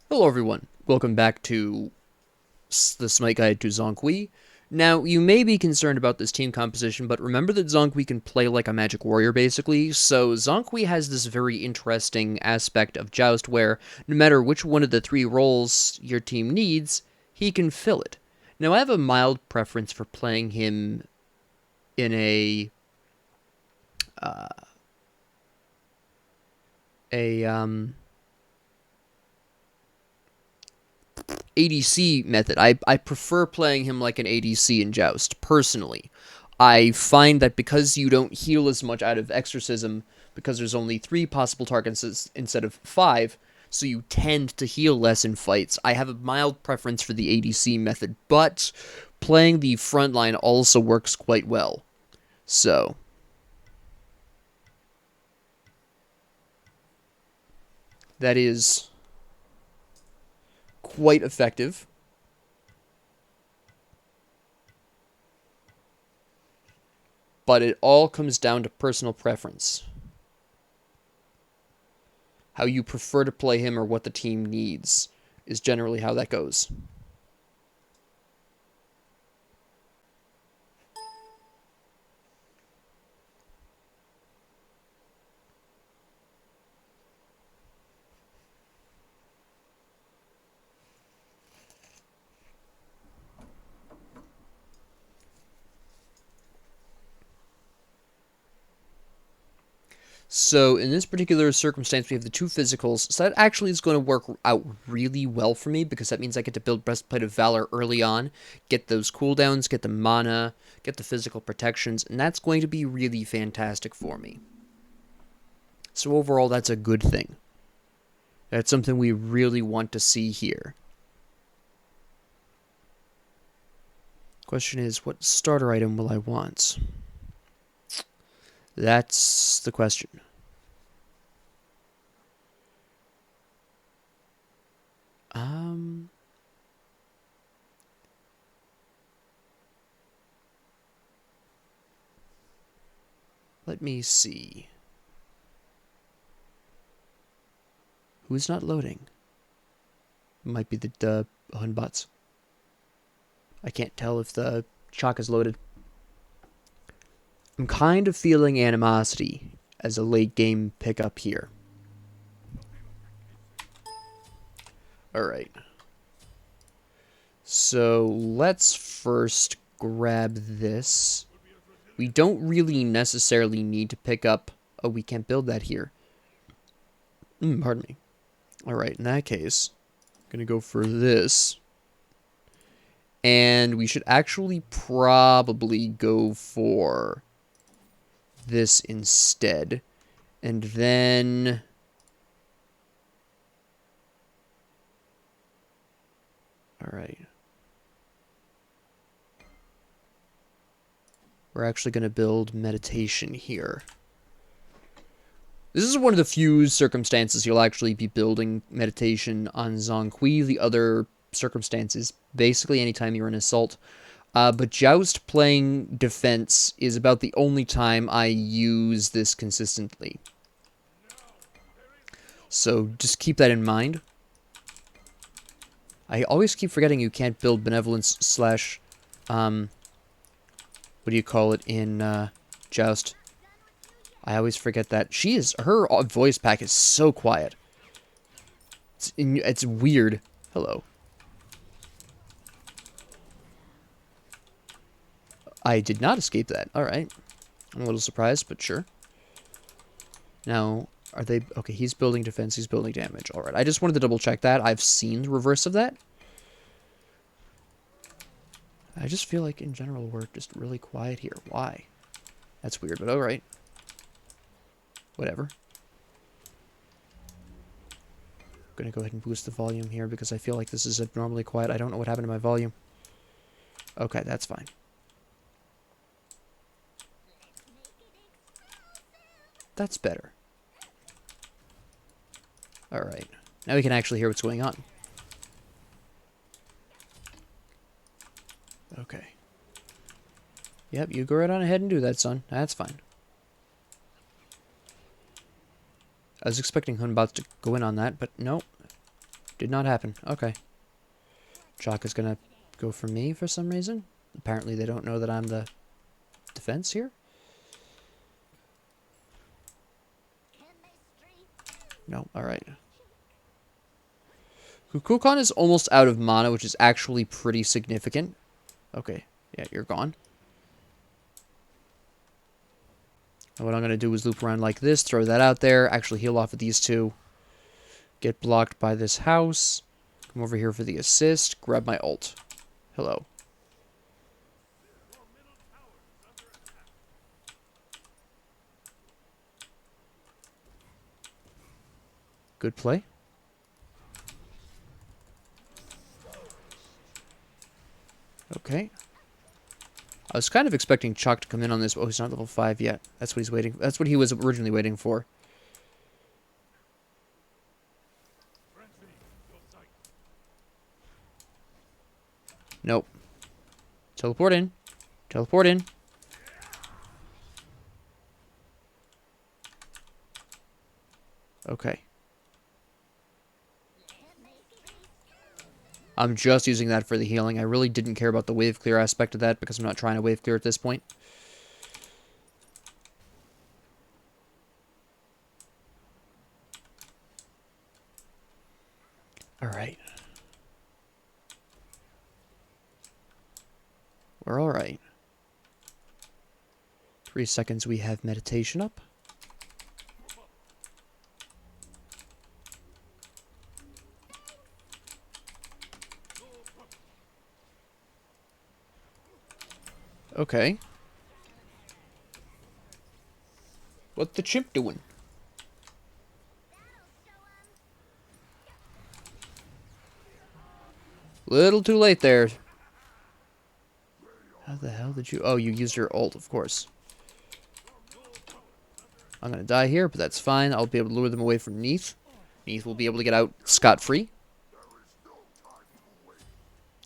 Hello everyone, welcome back to the SMITE Guide to Zhong Kui. Now, you may be concerned about this team composition, but remember that Zhong Kui can play like a magic warrior, basically, so Zhong Kui has this very interesting aspect of Joust where no matter which one of the three roles your team needs, he can fill it. Now, I have a mild preference for playing him in uh, a ADC method. I prefer playing him like an ADC in Joust, personally. I find that because you don't heal as much out of Exorcism, because there's only 3 possible targets instead of 5, so you tend to heal less in fights. I have a mild preference for the ADC method, but playing the frontline also works quite well. So, that is quite effective. But it all comes down to personal preference. How you prefer to play him or what the team needs is generally how that goes. So in this particular circumstance, we have the 2 physicals. So that actually is going to work out really well for me because that means I get to build Breastplate of Valor early on, get those cooldowns, get the mana, get the physical protections, and that's going to be really fantastic for me. So overall, that's a good thing. That's something we really want to see here. Question is, what starter item will I want? That's the question. Let me see. Who's not loading? It might be the Hunbots. I can't tell if the chalk is loaded. I'm kind of feeling animosity as a late game pickup here. Alright. So let's first grab this. We don't really necessarily need to pick up... Oh, we can't build that here. Pardon me. Alright, in that case, I'm going to go for this. And we should actually probably go for this instead. And then... Alright. We're actually going to build meditation here. This is one of the few circumstances you'll actually be building meditation on Zhong Kui. The other circumstances, basically anytime you're in assault. But Joust playing defense is about the only time I use this consistently. So just keep that in mind. I always keep forgetting you can't build benevolence slash, what do you call it in Joust? I always forget that. Her voice pack is so quiet. It's weird. Hello. I did not escape that. Alright. I'm a little surprised, but sure. Now, are they... Okay, he's building defense, he's building damage. Alright, I just wanted to double check that. I've seen the reverse of that. I just feel like, in general, we're just really quiet here. Why? That's weird, but alright. Whatever. I'm gonna go ahead and boost the volume here because I feel like this is abnormally quiet. I don't know what happened to my volume. Okay, that's fine. That's better. Alright. Now we can actually hear what's going on. Okay. Yep, you go right on ahead and do that, son. That's fine. I was expecting Hunbots to go in on that, but no. Did not happen. Okay. Chalk is gonna go for me for some reason. Apparently they don't know that I'm the defense here. No, alright. Kukulkan is almost out of mana, which is actually pretty significant. Okay, yeah, you're gone. And what I'm going to do is loop around like this, throw that out there, actually heal off of these two. Get blocked by this house. Come over here for the assist. Grab my ult. Hello. Good play. Okay. I was kind of expecting Chuck to come in on this. Oh, he's not level 5 yet. That's what he's waiting. That's what he was originally waiting for. Nope. Teleport in. Teleport in. Okay. I'm just using that for the healing. I really didn't care about the wave clear aspect of that because I'm not trying to wave clear at this point. Alright. We're alright. 3 seconds we have meditation up. Okay. What the chimp doing? Little too late there. How the hell did you... Oh, you used your ult, of course. I'm gonna die here, but that's fine. I'll be able to lure them away from Neath. Neath will be able to get out scot-free.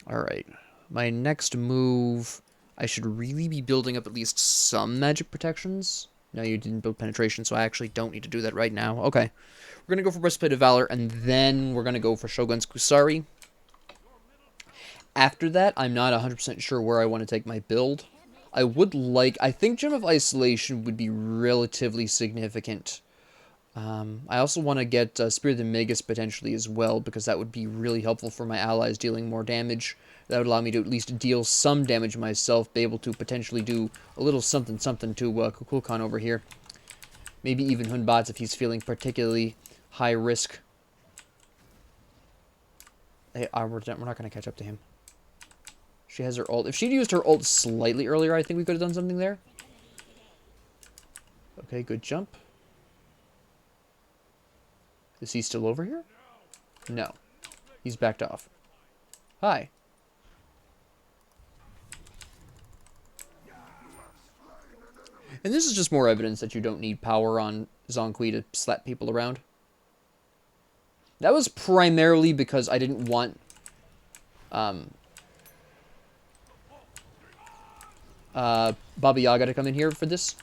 Alright. My next move... I should really be building up at least some magic protections. No, you didn't build penetration, so I actually don't need to do that right now. Okay. We're gonna go for Breastplate of Valor, and then we're gonna go for Shogun's Kusari. After that, I'm not 100% sure where I want to take my build. I would like... I think Gem of Isolation would be relatively significant. I also want to get Spirit of the Magus potentially as well, because that would be really helpful for my allies dealing more damage. That would allow me to at least deal some damage myself, be able to potentially do a little something-something to Kukulkan over here. Maybe even Hunbats if he's feeling particularly high risk. Hey, we're not going to catch up to him. She has her ult. If she'd used her ult slightly earlier, I think we could have done something there. Okay, good jump. Is he still over here? No. He's backed off. Hi. And this is just more evidence that you don't need power on Zhong Kui to slap people around. That was primarily because I didn't want... Baba Yaga to come in here for this.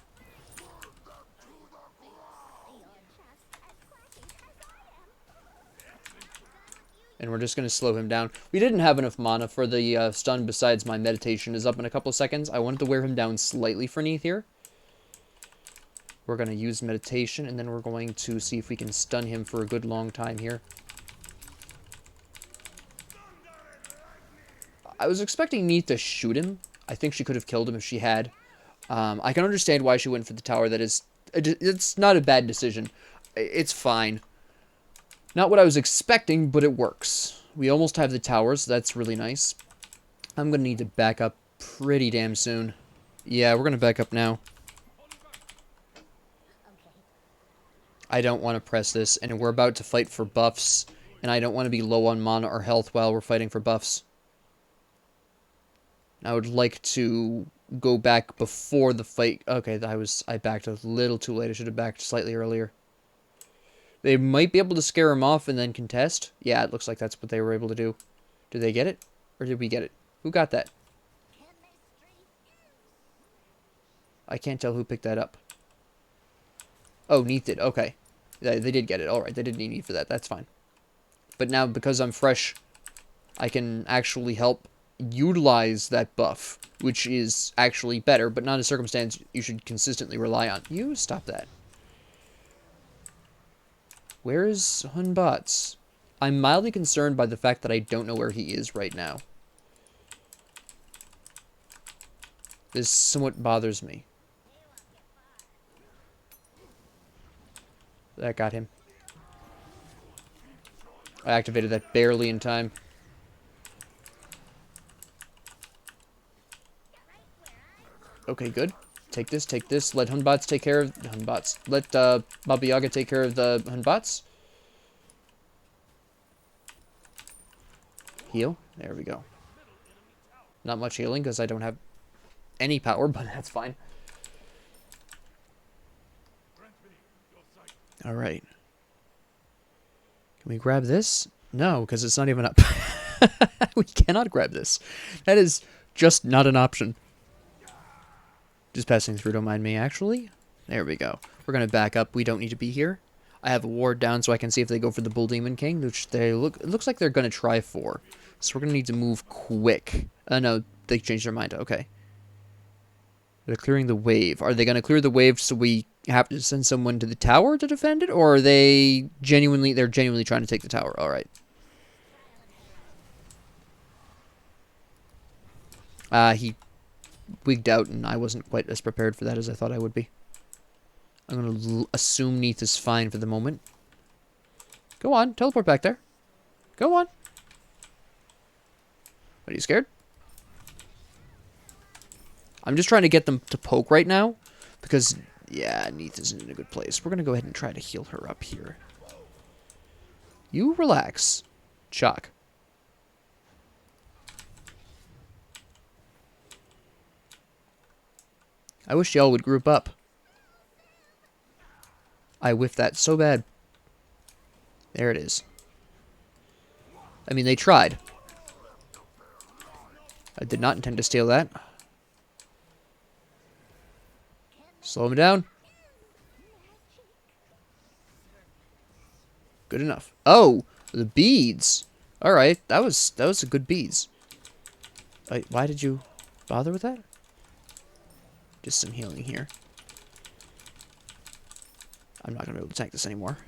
And we're just going to slow him down. We didn't have enough mana for the stun besides my meditation is up in a couple of seconds. I wanted to wear him down slightly for Neath here. We're going to use meditation, and then we're going to see if we can stun him for a good long time here. I was expecting Neath to shoot him. I think she could have killed him if she had. I can understand why she went for the tower. That is, it's not a bad decision. It's fine. Not what I was expecting, but it works. We almost have the towers. So that's really nice. I'm going to need to back up pretty damn soon. Yeah, we're going to back up now. I don't want to press this, and we're about to fight for buffs, and I don't want to be low on mana or health while we're fighting for buffs. I would like to go back before the fight. Okay, I backed a little too late. I should have backed slightly earlier. They might be able to scare him off and then contest. Yeah, it looks like that's what they were able to do. Did they get it? Or did we get it? Who got that? I can't tell who picked that up. Oh, Neath did. Okay. They did get it. Alright, they didn't need Neath for that. That's fine. But now, because I'm fresh, I can actually help utilize that buff, which is actually better, but not a circumstance you should consistently rely on. You stop that. Where is Hun Batz? I'm mildly concerned by the fact that I don't know where he is right now. This somewhat bothers me. That got him. I activated that barely in time. Okay, good. Take this, take this. Let Hun Batz take care of Hun Batz. Let Baba Yaga take care of the Hun Batz. Heal. There we go. Not much healing because I don't have any power, but that's fine. Alright. Can we grab this? No, because it's not even up. We cannot grab this. That is just not an option. Just passing through, don't mind me, actually. There we go. We're going to back up. We don't need to be here. I have a ward down so I can see if they go for the Bull Demon King, which it looks like they're going to try for. So we're going to need to move quick. No, they changed their mind. Okay. They're clearing the wave. Are they going to clear the wave so we have to send someone to the tower to defend it? Or are they're genuinely trying to take the tower? All right. He wigged out, and I wasn't quite as prepared for that as I thought I would be. I'm going to assume Neath is fine for the moment. Go on, teleport back there. Go on. Are you scared? I'm just trying to get them to poke right now, because, yeah, Neath isn't in a good place. We're going to go ahead and try to heal her up here. You relax. Chalk. I wish y'all would group up. I whiffed that so bad. There it is. I mean, they tried. I did not intend to steal that. Slow him down. Good enough. Oh, the beads. All right, that was a good beads. Why did you bother with that? Just some healing here. I'm not going to be able to tank this anymore.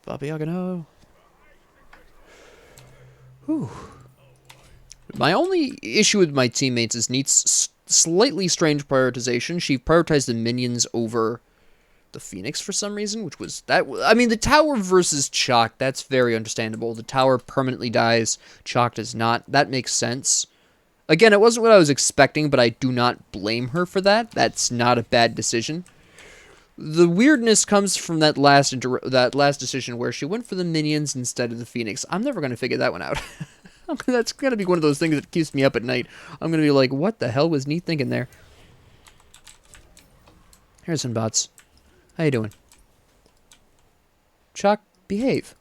Baba Yaga, no. Whew. My only issue with my teammates is Neath's slightly strange prioritization. She prioritized the minions over the Phoenix for some reason, which was that. I mean, the tower versus Chalk, that's very understandable. The tower permanently dies, Chalk does not. That makes sense. Again, it wasn't what I was expecting, but I do not blame her for that. That's not a bad decision. The weirdness comes from that last decision where she went for the minions instead of the Phoenix. I'm never going to figure that one out. That's going to be one of those things that keeps me up at night. I'm going to be like, what the hell was Neath thinking there? Here's some bots. How you doing? Chalk, behave.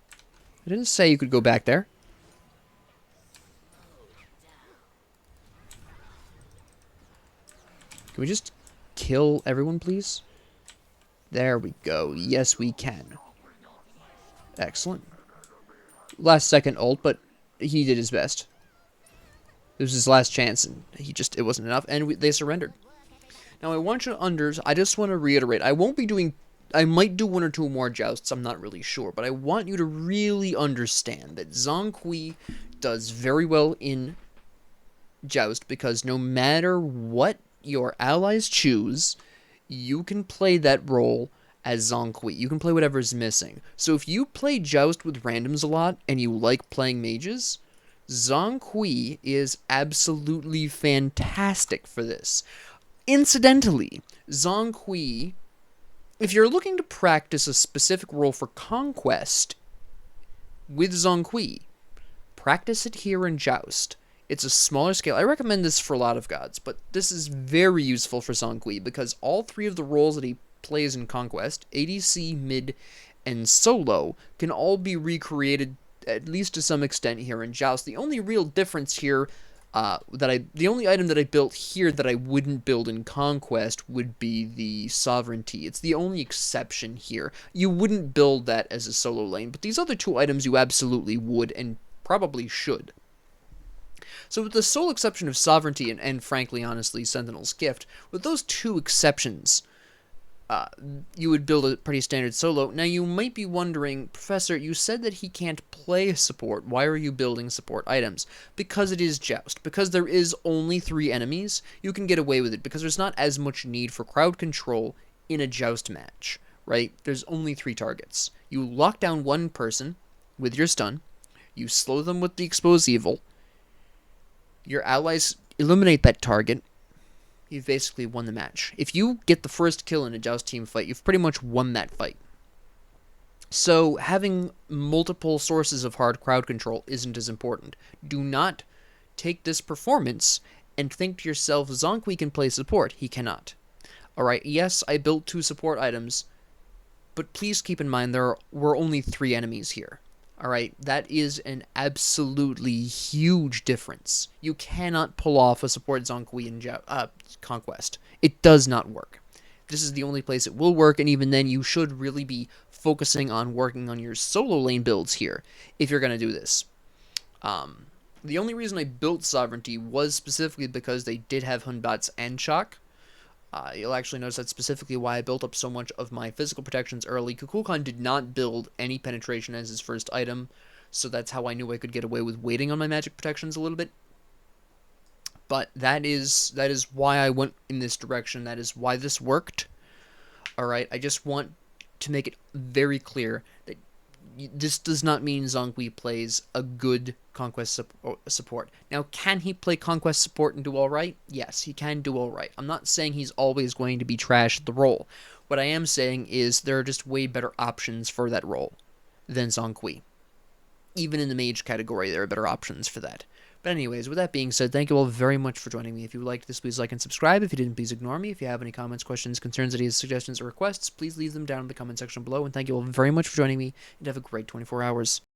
I didn't say you could go back there. Can we just kill everyone, please? There we go. Yes, we can. Excellent. Last second ult, but he did his best. It was his last chance, and it wasn't enough, and they surrendered. Now, I just want to reiterate, I might do one or two more jousts, I'm not really sure, but I want you to really understand that Zhong Kui does very well in Joust, because no matter what your allies choose, you can play that role as Zhong Kui. You can play whatever's missing. So if you play Joust with randoms a lot, and you like playing mages, Zhong Kui is absolutely fantastic for this. Incidentally, Zhong Kui, if you're looking to practice a specific role for Conquest with Zhong Kui, practice it here in Joust. It's a smaller scale. I recommend this for a lot of gods, but this is very useful for Zhong Kui because all three of the roles that he plays in Conquest, ADC, mid, and solo, can all be recreated, at least to some extent, here in Joust. The only real difference here The only item that I built here that I wouldn't build in Conquest would be the Sovereignty. It's the only exception here. You wouldn't build that as a solo lane, but these other two items you absolutely would and probably should. So with the sole exception of Sovereignty and frankly, honestly, Sentinel's Gift, with those two exceptions, you would build a pretty standard solo. Now you might be wondering, Professor, you said that he can't play support. Why are you building support items? Because it is Joust. Because there is only 3 enemies, you can get away with it. Because there's not as much need for crowd control in a Joust match, right? There's only 3 targets. You lock down one person with your stun. You slow them with the Expose Evil. Your allies eliminate that target. You've basically won the match. If you get the first kill in a Joust team fight, you've pretty much won that fight. So having multiple sources of hard crowd control isn't as important. Do not take this performance and think to yourself, Zhong Kui can play support. He cannot. Alright, yes, I built 2 support items, but please keep in mind there were only 3 enemies here. Alright, that is an absolutely huge difference. You cannot pull off a support Zhong Kui in Conquest. It does not work. This is the only place it will work, and even then you should really be focusing on working on your solo lane builds here, if you're going to do this. The only reason I built Sovereignty was specifically because they did have Hunbat's and Shock. You'll actually notice that's specifically why I built up so much of my physical protections early. Kukulkan did not build any penetration as his first item, so that's how I knew I could get away with waiting on my magic protections a little bit. But that is why I went in this direction. That is why this worked. Alright, I just want to make it very clear that this does not mean Zhong Kui plays a good Conquest support. Now, can he play Conquest support and do alright? Yes, he can do alright. I'm not saying he's always going to be trash at the role. What I am saying is there are just way better options for that role than Zhong Kui. Even in the mage category, there are better options for that. But anyways, with that being said, thank you all very much for joining me. If you liked this, please like and subscribe. If you didn't, please ignore me. If you have any comments, questions, concerns, ideas, suggestions, or requests, please leave them down in the comment section below. And thank you all very much for joining me, and have a great 24 hours.